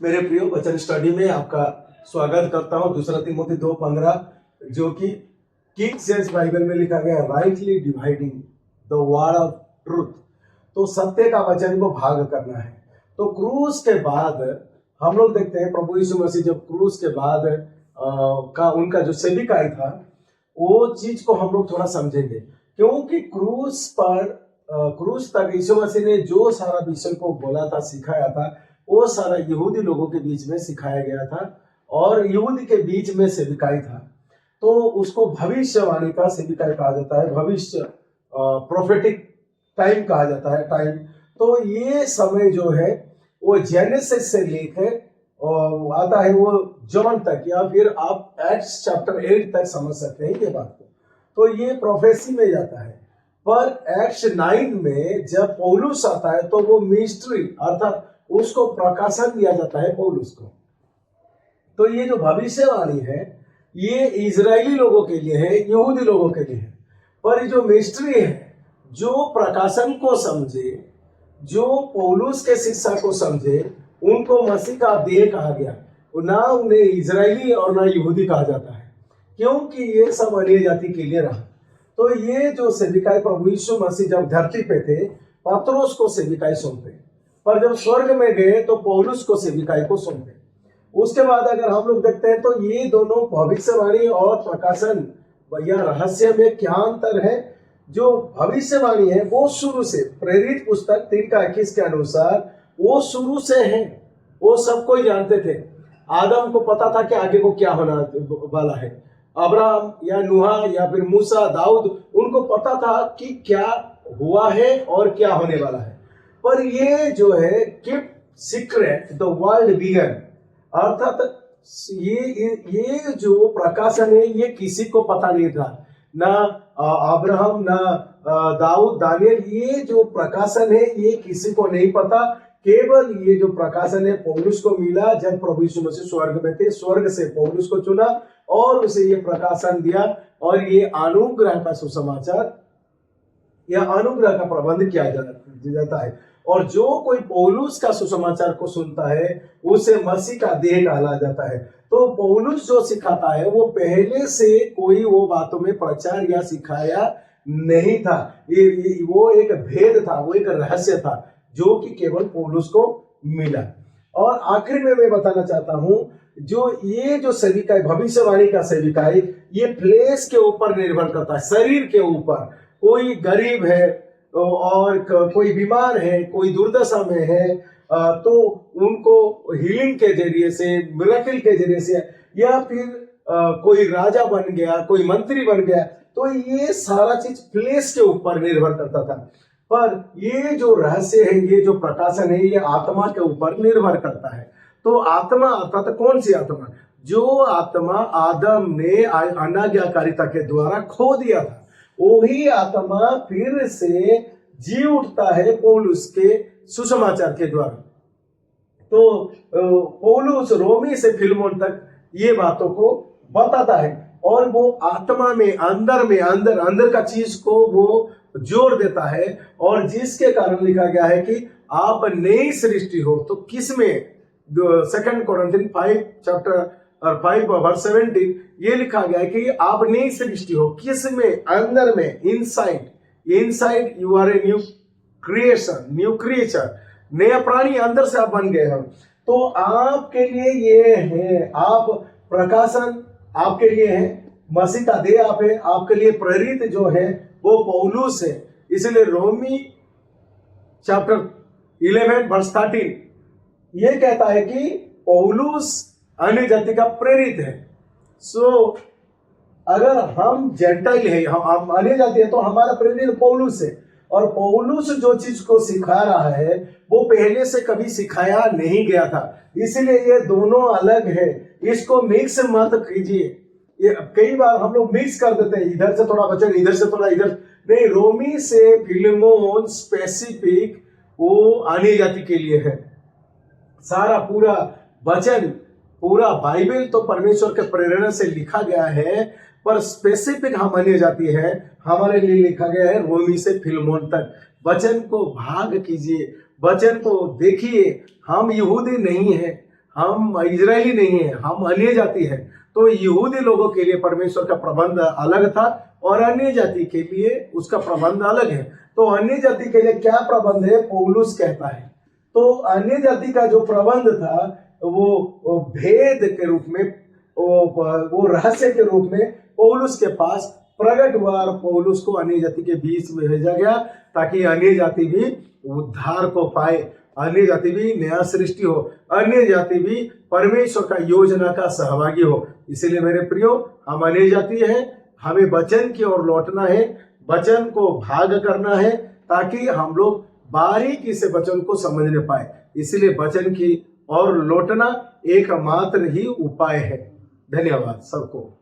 मेरे प्रियो वचन स्टडी में आपका स्वागत करता हूं। दूसरा तिमोथी 2:15 जो कि किंग जेम्स बाइबल में लिखा गया, rightly dividing the word of truth. तो सत्य का वचन को भाग करना है। तो क्रूस के बाद हम लोग देखते हैं प्रभु यीशु मसीह जब क्रूस के बाद का उनका जो सेविकाई था, वो चीज को हम लोग थोड़ा समझेंगे, क्योंकि क्रूस तक यीशु मसीह ने जो सारा विषय को बोला था, सिखाया था, वो सारा यहूदी लोगों के बीच में सिखाया गया था और यहूदी के बीच में सेविकाई था। तो उसको भविष्यवाणी का सेविकाई कहा जाता है, भविष्य प्रोफेटिक टाइम कहा जाता है, टाइम। तो ये समय जो है वो जेनेसिस से लेकर आता है वो जॉन तक, या फिर आप एक्ट्स चैप्टर 8 तक समझ सकते हैं ये बात को। तो ये प्रोफेसी में जाता है। पर एक्ट्स 9 में जब पौलुस आता है तो वो मिस्ट्री अर्थात उसको प्रकाशन दिया जाता है पौलुस को। तो ये जो भविष्यवाणी है ये इजरायली लोगों के लिए है, यहूदी लोगों के लिए है। पर ये जो मिस्ट्री है, जो प्रकाशन को समझे, जो पौलुस के शिक्षा को समझे, उनको मसीह का देह कहा गया। ना उन्हें इजरायली और ना यहूदी कहा जाता है, क्योंकि ये सब अन्य जाति के लिए रहा। तो ये जो सेविकाई प्रभु यीशु मसीह जब धरती पे थे, पतरस को सेविकाई सौंपे, पर जब स्वर्ग में गए तो पौलुस को सेविकाई को सौंपे। उसके बाद अगर हम लोग देखते हैं तो ये दोनों भविष्यवाणी और प्रकाशन या रहस्य में क्या अंतर है। जो भविष्यवाणी है वो शुरू से, प्रेरित पुस्तक 3:21 के अनुसार वो शुरू से है, वो सब कोई जानते थे। आदम को पता था कि आगे को क्या होना वाला है। अब्राहम या नूहा या फिर मूसा, दाऊद, उनको पता था कि क्या हुआ है और क्या होने वाला है। पर ये जो है keep secret the world began, अर्थात ये जो प्रकाशन है ये किसी को पता नहीं था, ना अब्राहम, ना दाऊद, दानियल। ये जो प्रकाशन है ये किसी को नहीं पता। केवल ये जो प्रकाशन है पौलुस को मिला जब प्रभु यीशु मसीह स्वर्ग में थे। स्वर्ग से पौलुस को चुना और उसे ये प्रकाशन दिया, और ये अनुग्रह का सुसमाचार या अनुग्रह का प्रबंध किया जाता है। और जो कोई पौलुस का सुसमाचार को सुनता है उसे मसीह का देह कहा जाता है। तो पौलुस जो सिखाता है वो पहले से कोई वो बातों में प्रचार या सिखाया नहीं था। वो एक भेद था, वो एक रहस्य था जो कि केवल पौलुस को मिला। और आखिर में मैं बताना चाहता हूं, ये जो सेविकाई, भविष्यवाणी का सेविकाई, ये फ्लेश के ऊपर निर्भर करता है, शरीर के ऊपर। कोई गरीब है और कोई बीमार है, कोई दुर्दशा में है, तो उनको हीलिंग के जरिए से, मिरेकल के जरिए से, या फिर कोई राजा बन गया, कोई मंत्री बन गया, तो ये सारा चीज फ्लेश के ऊपर निर्भर करता था। पर ये जो रहस्य है, ये जो प्रकाशन है, ये आत्मा के ऊपर निर्भर करता है। तो आत्मा अर्थात कौन सी आत्मा? जो आत्मा आदम ने अनाज्ञाकारिता के द्वारा खो दिया था, वही आत्मा फिर से जी उठता है पौलुस के सुसमाचार के द्वारा। तो पौलुस रोमी से फिलमोन तक ये बातों को बताता है, और वो आत्मा में अंदर का चीज को वो जोर देता है। और जिसके कारण लिखा गया है कि आप नई सृष्टि हो। तो किसमें? 2 कोरिन्थियन 5:17 ये लिखा गया है कि आप नई सृष्टि हो। किसमें? अंदर में, inside you are a new creation, new creature, नया प्राणी अंदर से आप बन गए हो। तो आपके लिए ये है, आप प्रकाशन आपके लिए है, मसीह का देह आप है, आपके लिए प्रेरित जो है वो पौलुस है। इसलिए रोमी चैप्टर 11:13 ये कहता है कि पौलुस अन्य जाति का प्रेरित है। सो अगर हम जेंटाइल है, हम अन्य जाति है, तो हमारा प्रेरित पौलुस है। और पौलुस जो चीज को सिखा रहा है वो पहले से कभी सिखाया नहीं गया था, इसलिए ये दोनों अलग है। इसको मिक्स मत कीजिए। ये कई बार हम लोग मिक्स कर देते हैं, इधर से थोड़ा वचन, इधर से थोड़ा इधर। नहीं, रोमी से फिलेमोन स्पेसिफिक वो अन्य जाति के लिए है। सारा पूरा वचन, पूरा बाइबल तो परमेश्वर के प्रेरणा से लिखा गया है, पर स्पेसिफिक हम अन्य जाति है, हमारे लिए लिखा गया है रोमी से फिलेमोन तक। वचन को भाग कीजिए, वचन को देखिए। हम यहूदी नहीं है, हम इजरायली नहीं है, हम अन्य जाति है। तो यहूदी लोगों के लिए परमेश्वर का प्रबंध अलग था और अन्य जाति के लिए उसका प्रबंध अलग है। तो अन्य जाति के लिए क्या प्रबंध है पौलुस कहता है। तो अन्य जाति का जो प्रबंध था वो भेद के रूप में, वो रहस्य के रूप में पौलुस के पास प्रकट हुआ और पौलुस को अन्य जाति के बीच में भेजा गया ताकि अन्य जाति भी उद्धार को पाए, अन्य जाति भी नया सृष्टि हो, अन्य जाति भी परमेश्वर का योजना का सहभागी हो। इसीलिए मेरे प्रियो, हम अन्य जाति हैं, हमें वचन की ओर लौटना है, वचन को भाग करना है ताकि हम लोग बारीकी से वचन को समझने पाए। इसलिए वचन की ओर लौटना एकमात्र ही उपाय है। धन्यवाद सबको।